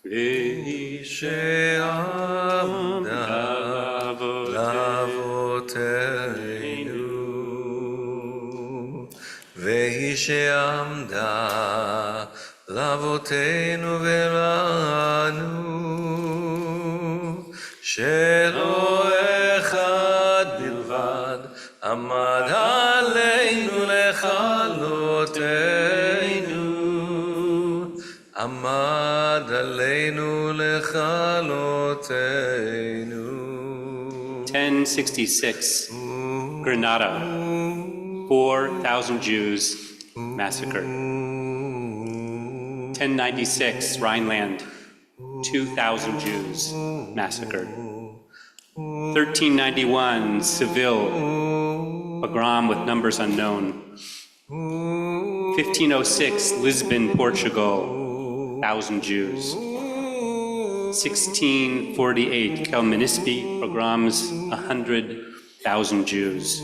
Vehi Sheamda lavoteinu, Vehi Sheamda lavoteinu velanu, shelo echad bilvad amad aleinu lechalotenu, amad aleinu lechalotenu. 1066, Granada, 4,000 Jews massacred. 1096, Rhineland, 2,000 Jews massacred. 1391, Seville, pogrom with numbers unknown. 1506, Lisbon, Portugal, 1,000 Jews. 1648, Kelminispi, pogroms, 100,000 Jews.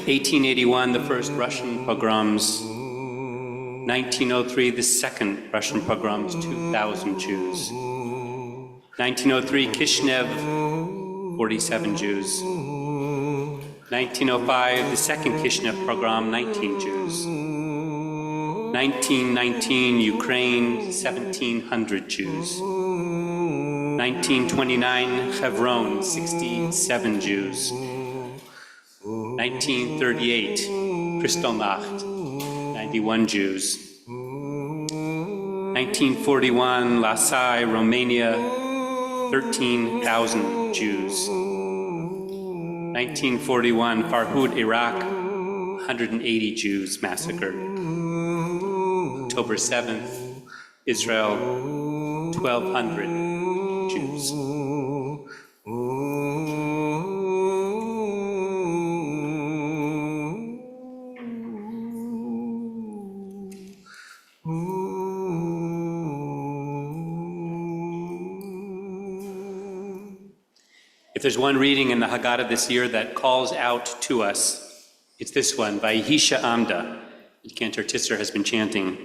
1881, the first Russian pogroms. 1903, the second Russian pogroms, 2,000 Jews. 1903, Kishinev, 47 Jews. 1905, the second Kishinev pogrom, 19 Jews. 1919, Ukraine, 1,700 Jews. 1929, Hebron, 67 Jews. 1938, Kristallnacht, 91 Jews. 1941, Lasai, Romania, 13,000 Jews. 1941, Farhud, Iraq, 180 Jews massacred. October 7th, Israel, 1,200 Jews. If there's one reading in the Haggadah this year that calls out to us, it's this one, Vehi Sheamda, that Cantor Tisser has been chanting.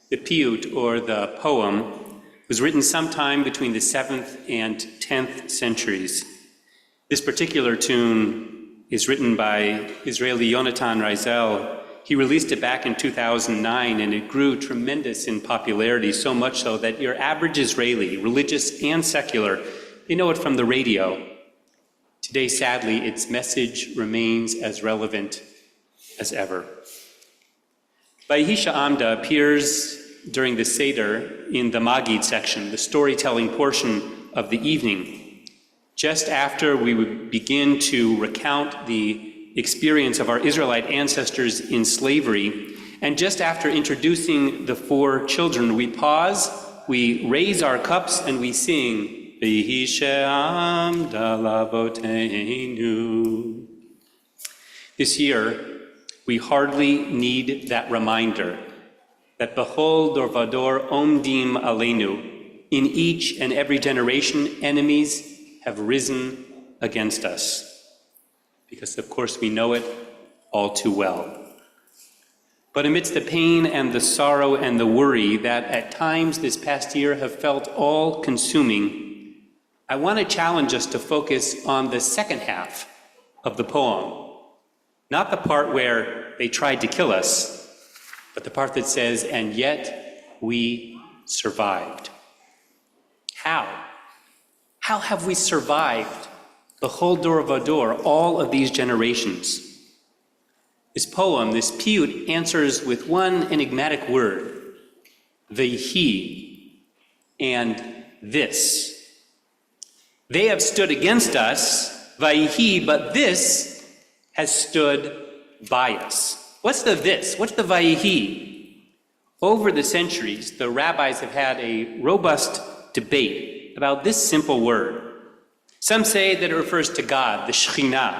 The piyut, or the poem, was written sometime between the 7th and 10th centuries. This particular tune is written by Israeli Yonatan Reisel. He released it back in 2009, and it grew tremendous in popularity, so much so that your average Israeli, religious and secular, they know it from the radio. Today, sadly, its message remains as relevant as ever. Vehi Sheamda appears during the Seder in the Magid section, the storytelling portion of the evening, just after we would begin to recount the experience of our Israelite ancestors in slavery, and just after introducing the four children, we pause, we raise our cups, and we sing, Vehi Sheamda lavoteinu. This year, we hardly need that reminder that B'chol dor vador omdim aleinu. In each and every generation, enemies have risen against us. Because, of course, we know it all too well. But amidst the pain and the sorrow and the worry that at times this past year have felt all-consuming, I want to challenge us to focus on the second half of the poem. Not the part where they tried to kill us, but the part that says, and yet we survived. How? How have we survived the whole dor vador, all of these generations? This poem, this piyut, answers with one enigmatic word, Vehi, and this. They have stood against us, Vaihi, but this has stood by us. What's the this? What's the Vaihi? Over the centuries, the rabbis have had a robust debate about this simple word. Some say that it refers to God, the Shekhinah.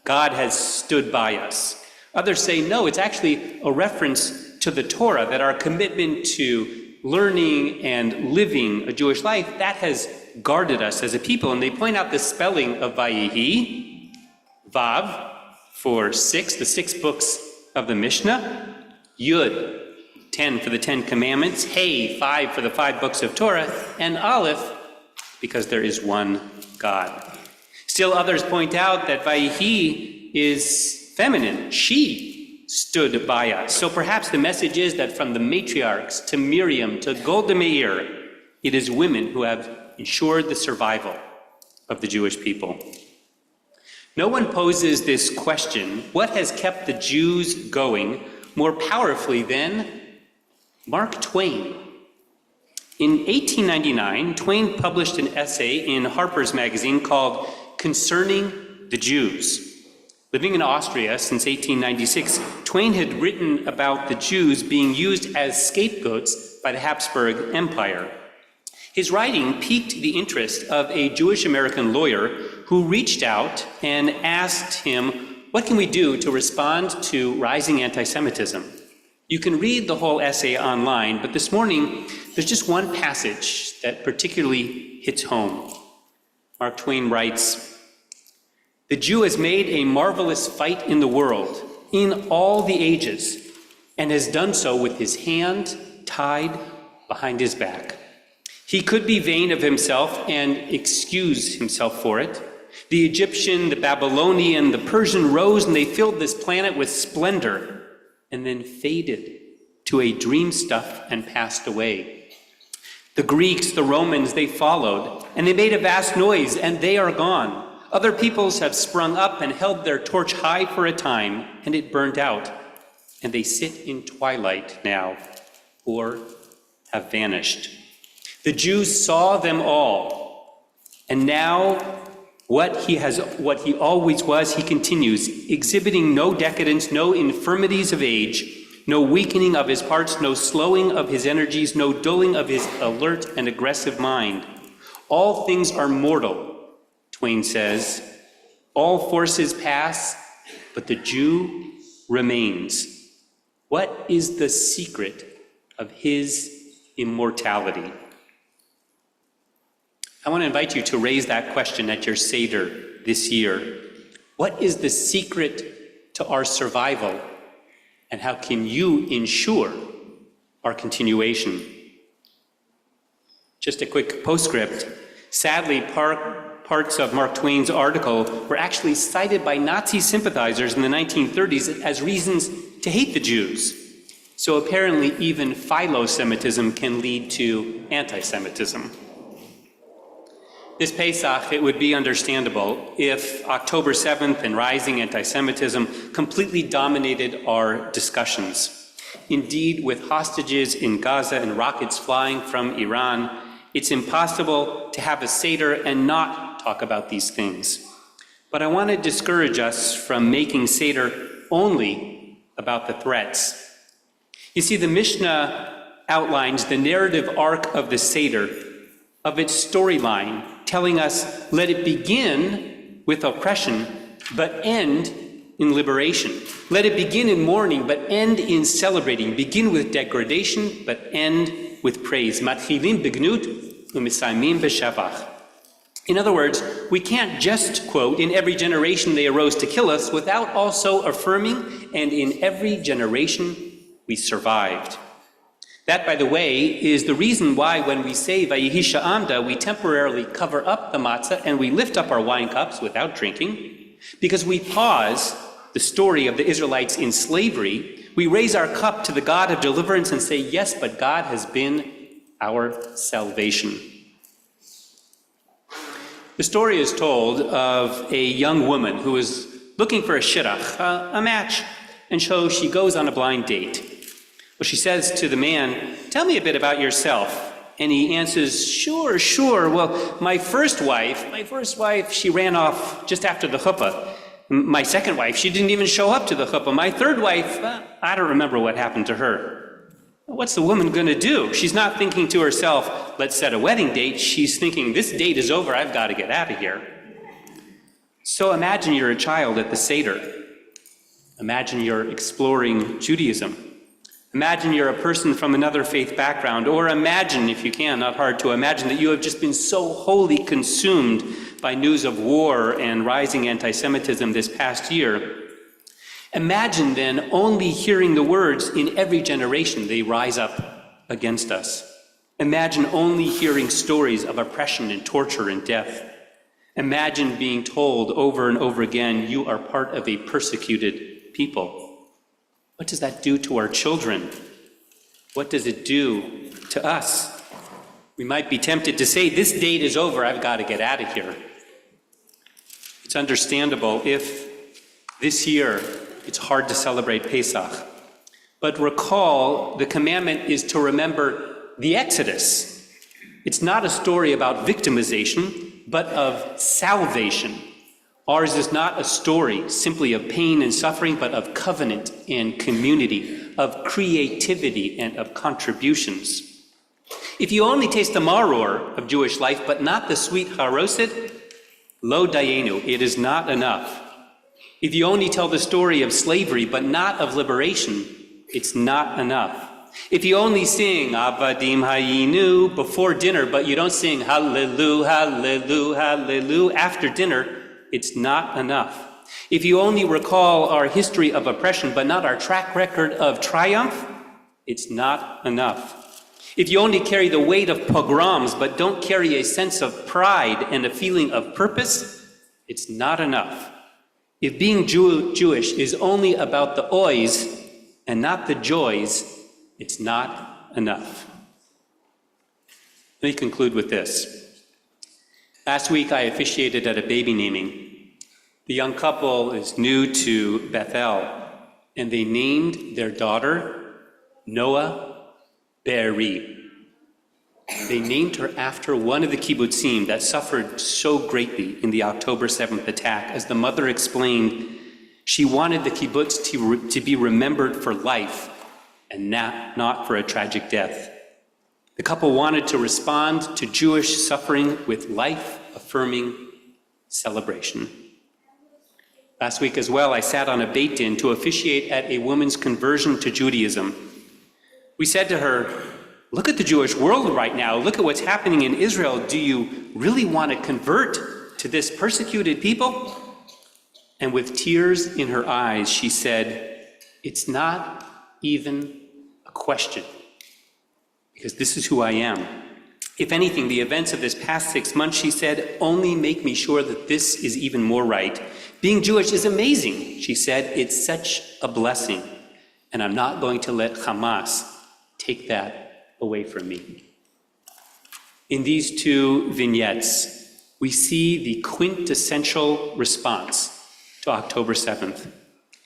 God has stood by us. Others say, no, it's actually a reference to the Torah, that our commitment to learning and living a Jewish life, that has guarded us as a people. And they point out the spelling of Vayihi, Vav, for 6, the 6 books of the Mishnah, Yud, 10 for the 10 Commandments, Hey, 5 for the 5 books of Torah, and Aleph, because there is one God. Still others point out that Vayihi is feminine. She stood by us. So perhaps the message is that from the matriarchs to Miriam to Golda Meir, it is women who have ensured the survival of the Jewish people. No one poses this question, what has kept the Jews going, more powerfully than Mark Twain. In 1899, Twain published an essay in Harper's Magazine called Concerning the Jews. Living in Austria since 1896, Twain had written about the Jews being used as scapegoats by the Habsburg Empire. His writing piqued the interest of a Jewish-American lawyer who reached out and asked him, what can we do to respond to rising anti-Semitism? You can read the whole essay online, but this morning, there's just one passage that particularly hits home. Mark Twain writes, "The Jew has made a marvelous fight in the world, in all the ages, and has done so with his hand tied behind his back. He could be vain of himself and excuse himself for it. The Egyptian, the Babylonian, the Persian rose, and they filled this planet with splendor, and then faded to a dream stuff and passed away. The Greeks, the Romans, they followed, and they made a vast noise, and they are gone. Other peoples have sprung up and held their torch high for a time, and it burned out, and they sit in twilight now, or have vanished. The Jews saw them all, and now what he always was, he continues, exhibiting no decadence, no infirmities of age, no weakening of his parts, no slowing of his energies, no dulling of his alert and aggressive mind. All things are mortal, Twain says. All forces pass, but the Jew remains. What is the secret of his immortality?" I want to invite you to raise that question at your Seder this year. What is the secret to our survival, and how can you ensure our continuation? Just a quick postscript. Sadly, parts of Mark Twain's article were actually cited by Nazi sympathizers in the 1930s as reasons to hate the Jews. So apparently even philo-Semitism can lead to anti-Semitism. This Pesach, it would be understandable if October 7th and rising anti-Semitism completely dominated our discussions. Indeed, with hostages in Gaza and rockets flying from Iran, it's impossible to have a Seder and not talk about these things. But I want to discourage us from making Seder only about the threats. You see, the Mishnah outlines the narrative arc of the Seder, of its storyline, telling us, let it begin with oppression, but end in liberation. Let it begin in mourning, but end in celebrating. Begin with degradation, but end with praise. Matchilim begnut u'misayimim b'shavach. In other words, we can't just quote, in every generation they arose to kill us, without also affirming, and in every generation we survived. That, by the way, is the reason why when we say Vehi Sheamda, we temporarily cover up the matzah and we lift up our wine cups without drinking, because we pause the story of the Israelites in slavery. We raise our cup to the God of deliverance and say, yes, but God has been our salvation. The story is told of a young woman who is looking for a shidduch, a match, and so she goes on a blind date. Well, she says to the man, tell me a bit about yourself. And he answers, sure. Well, my first wife, she ran off just after the chuppah. My second wife, she didn't even show up to the chuppah. My third wife, I don't remember what happened to her. What's the woman going to do? She's not thinking to herself, let's set a wedding date. She's thinking, this date is over, I've got to get out of here. So imagine you're a child at the Seder. Imagine you're exploring Judaism. Imagine you're a person from another faith background, or imagine, if you can, not hard to imagine, that you have just been so wholly consumed by news of war and rising anti-Semitism this past year. Imagine then only hearing the words, in every generation they rise up against us. Imagine only hearing stories of oppression and torture and death. Imagine being told over and over again, you are part of a persecuted people. What does that do to our children? What does it do to us? We might be tempted to say, this date is over, I've got to get out of here. It's understandable if this year it's hard to celebrate Pesach. But recall, the commandment is to remember the Exodus. It's not a story about victimization, but of salvation. Ours is not a story simply of pain and suffering, but of covenant and community, of creativity and of contributions. If you only taste the maror of Jewish life, but not the sweet haroset, lo dayenu, it is not enough. If you only tell the story of slavery, but not of liberation, it's not enough. If you only sing Avadim Hayinu before dinner, but you don't sing Hallelujah, Hallelujah, Hallelujah after dinner, it's not enough. If you only recall our history of oppression, but not our track record of triumph, it's not enough. If you only carry the weight of pogroms, but don't carry a sense of pride and a feeling of purpose, it's not enough. If being Jewish is only about the oys and not the joys, it's not enough. Let me conclude with this. Last week I officiated at a baby naming. The young couple is new to Bethel, and they named their daughter Noah Be'eri. They named her after one of the kibbutzim that suffered so greatly in the October 7th attack. As the mother explained, she wanted the kibbutz to be remembered for life and not for a tragic death. The couple wanted to respond to Jewish suffering with life-affirming celebration. Last week as well, I sat on a Beit Din to officiate at a woman's conversion to Judaism. We said to her, look at the Jewish world right now. Look at what's happening in Israel. Do you really want to convert to this persecuted people? And with tears in her eyes, she said, it's not even a question, because this is who I am. If anything, the events of this past 6 months, she said, only make me sure that this is even more right. Being Jewish is amazing, she said. It's such a blessing, and I'm not going to let Hamas take that away from me. In these two vignettes, we see the quintessential response to October 7th,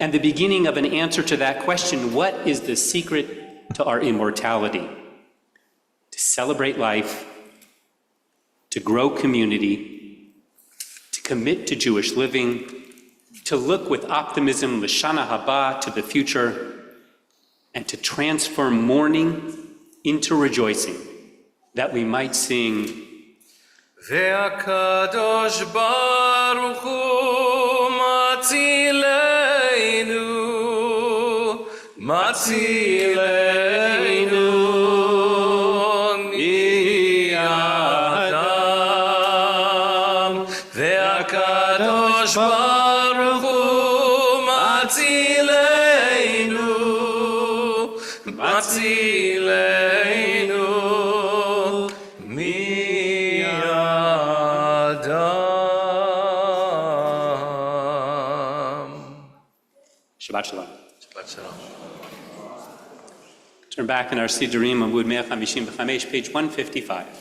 and the beginning of an answer to that question, what is the secret to our immortality? To celebrate life, to grow community, to commit to Jewish living, to look with optimism, l'shana haba, to the future, and to transform mourning into rejoicing, that we might sing, Ve'akadosh Baruch Hu Matzilenu, Matzilenu mi'adam. Ve'akadosh Baruch Hu Matzilenu, Matzilenu mi'adam. Shabbat Shalom. Shabbat Shalom. Turn back in our Sidurim, Amud 155, page 155.